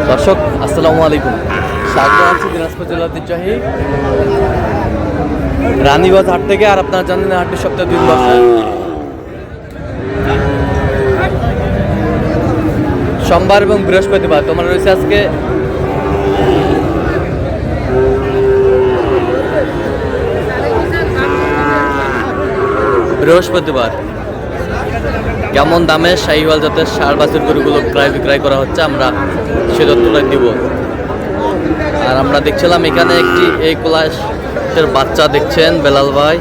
দর্শক আসসালামু আলাইকুম, স্বাগত আছি দিনাজপুর জেলার ঐতিহ্যবাহী রানীগঞ্জ হাট থেকে। আর আপনারা জানেন হাটটি সপ্তাহে 2 দিন বসে, সোমবার এবং বৃহস্পতিবার। তোমার রয়েছে আজকে বৃহস্পতিবার। কেমন দামে শাহিওয়াল জাতের ষাঁড় বাছুর গরুগুলো ক্রয় বিক্রয় করা হচ্ছে আমরা সে তথ্যটাই দিব। আর আমরা দেখছিলাম এখানে একটি এই কোলাসের বাচ্চা দেখছেন বেলাল ভাই।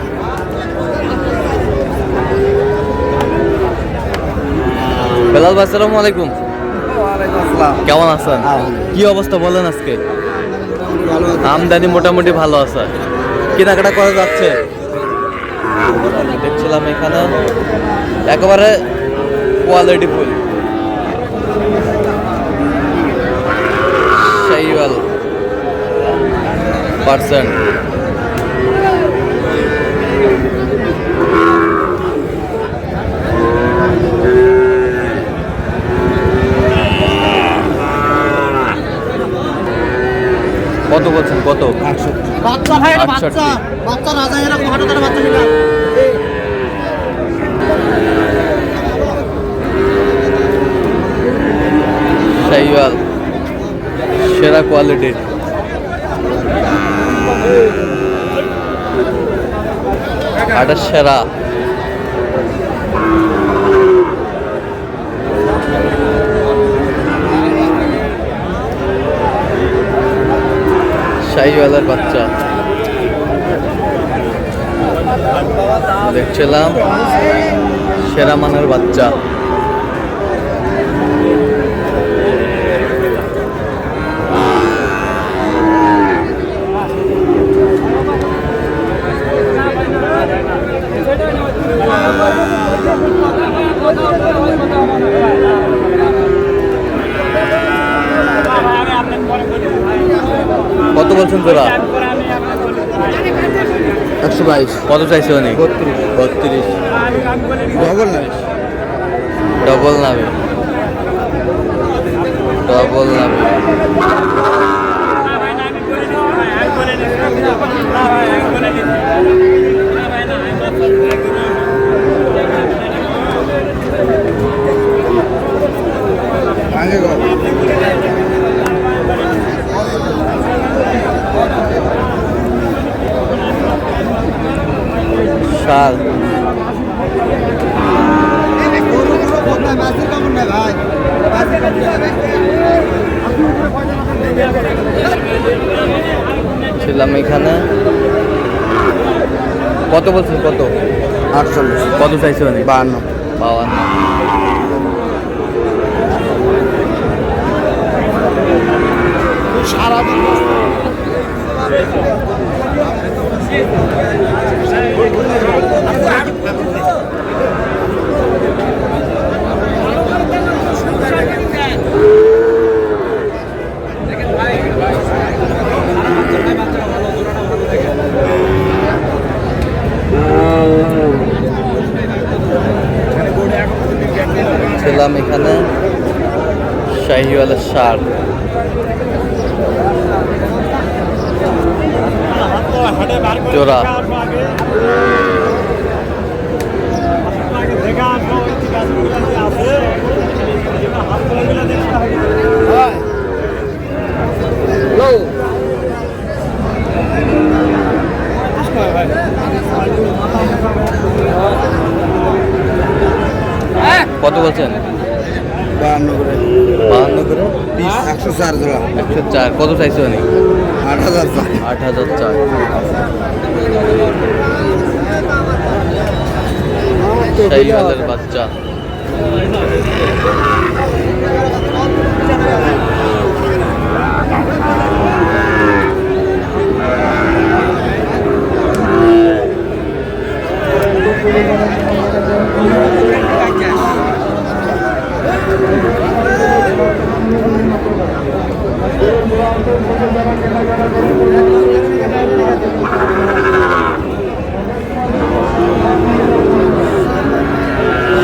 বেলাল ভাই আসসালামু আলাইকুম। কেমন আছেন? কি অবস্থা বলেন আজকে? আমদানি মোটামুটি ভালো আছে, কেনাকাটা করা যাচ্ছে। দেখছিলাম এখানে একেবারে কোয়ালিটি ফুল শাহিওয়াল পার্সেন্ট। কত বলছেন? কত? 68। শাহিওয়াল সেরা কোয়ালিটির। এটা সেরা। শাহিওয়ালের বাচ্চা দেখছিলাম, সেরা মানের বাচ্চা। কত বলছেন তোরা? 122। কত চাইছে অনেক? 32। ডবল নামে শাল। ছিলাম এখানে। কত বলছেন? কত? 48। কত চাইছে অনেক? 52। 52। ছিলাম এখানে শাহিওয়ালের ষাঁড়। জোড়া কত বলছেন? 52 করে। 52 করে পিস। 104 জোড়া। 104। কত চাইছে অনেক? 8000 চাই। 8000 চাই। শাহিওয়ালের বাচ্চা।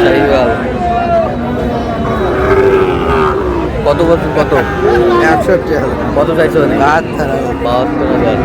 শাহিওয়াল বলছেন কত? 61,000 কত চাইছো? 72,000 72,000।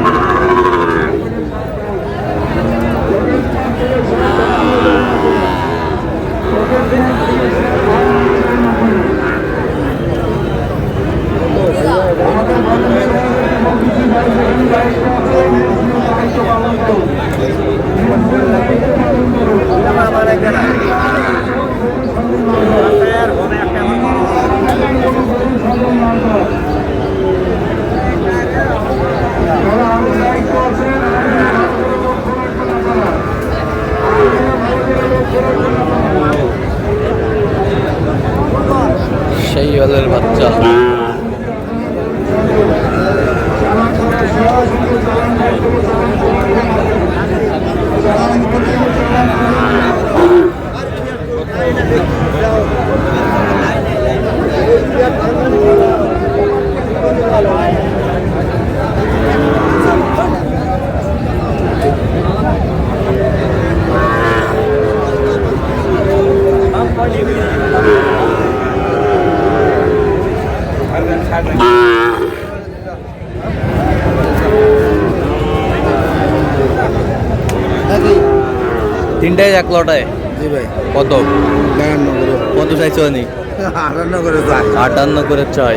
শাহিওয়ালের বাচ্চা। তিনটায় এক লটায় জি ভাই কত? 52 করে কত চাইছো? 58 করে চাই 58 করে চাই।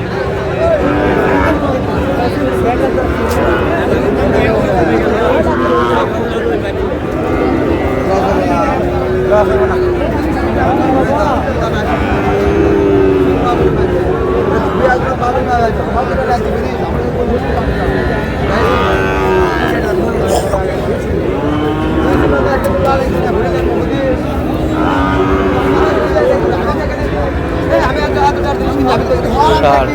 ষাট।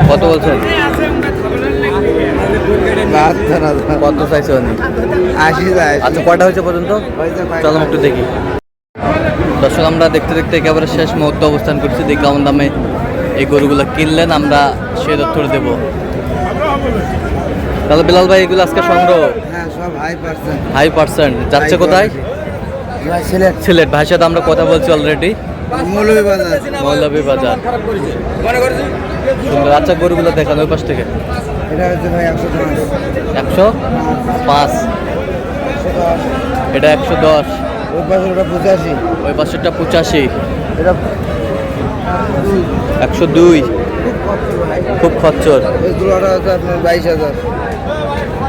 কত বলছেন? 72,000 কত চাইছো? 80 যায় আচ্ছা, কয়টা হয়েছে পর্যন্ত? চলো একটু দেখি। দর্শক, আমরা দেখতে দেখতে একেবারে শেষ মুহূর্তে অবস্থান করছি। দেখি কেমন দামে এই গরুগুলো কিনলেন, আমরা সে তথ্য দেবো। তাহলে বিলাল ভাই, এগুলো আজকে সংগ্রহ হ্যাঁ সব হাই হাই পার্সেন্ট যাচ্ছে কোথায়? সিলেট সিলেট। ভাইয়ের সাথে আমরা কথা বলছি অলরেডি। মৌলভীবাজার মৌলভীবাজার। সুন্দর। আচ্ছা, গরুগুলো দেখান ওই পাশ থেকে। এটা হচ্ছে ভাই 105। এটা 110। ওই পাশে ওটা 85 ওই পাশেরটা 85। এটা 102। খুব খচ্চর। এই জোড়াটা হচ্ছে আপনার 22,000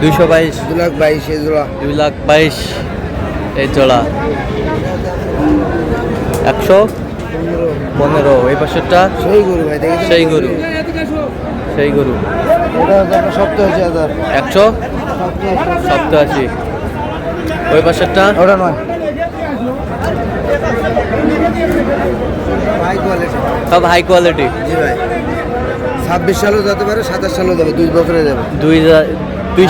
222। 2,22,000 এই জোড়া 222 এই জোড়া। 115। এই পাশেরটা সেই গরু ভাই দেখেছেন সেই গরু। সেই গরু এটা হচ্ছে আপনার 87,000 187। ওই পাশেরটা ওটা নয় হাই কোয়ালিটি সব হাই কোয়ালিটি। জি ভাই 26 সালেও যেতে পারে 27 সালেও যাবে 2 বছরে যাবে 2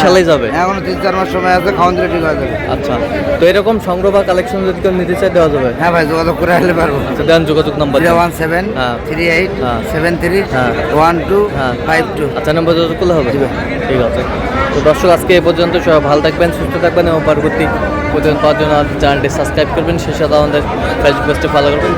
সালেই যাবে। এখনো 3-4 মাস সময় আছে খাওয়ান দিলে ঠিক হয়ে যাবে আচ্ছা, তো এরকম সংগ্রহ বা কালেকশন যদি কেউ নিতে চাই দেওয়া যাবে? হ্যাঁ ভাই যোগাযোগ করে আসলে পারবো আচ্ছা, দেন যোগাযোগ নাম্বার। 017 হ্যাঁ। 38 হ্যাঁ। 73 হ্যাঁ। 12 হ্যাঁ। 52 আচ্ছা, নাম্বার যোগাযোগ করলে হবে? জি ভাই। ঠিক আছে। তো দর্শক, আজকে এই পর্যন্ত। সবাই ভালো থাকবেন, সুস্থ থাকবেন এবং পরবর্তী প্রতিদিন পাওয়ার জন্য চ্যানেলটি সাবস্ক্রাইব করবেন। সেই সাথে আমাদের ফেসবুক পেজটি ফলো করবেন।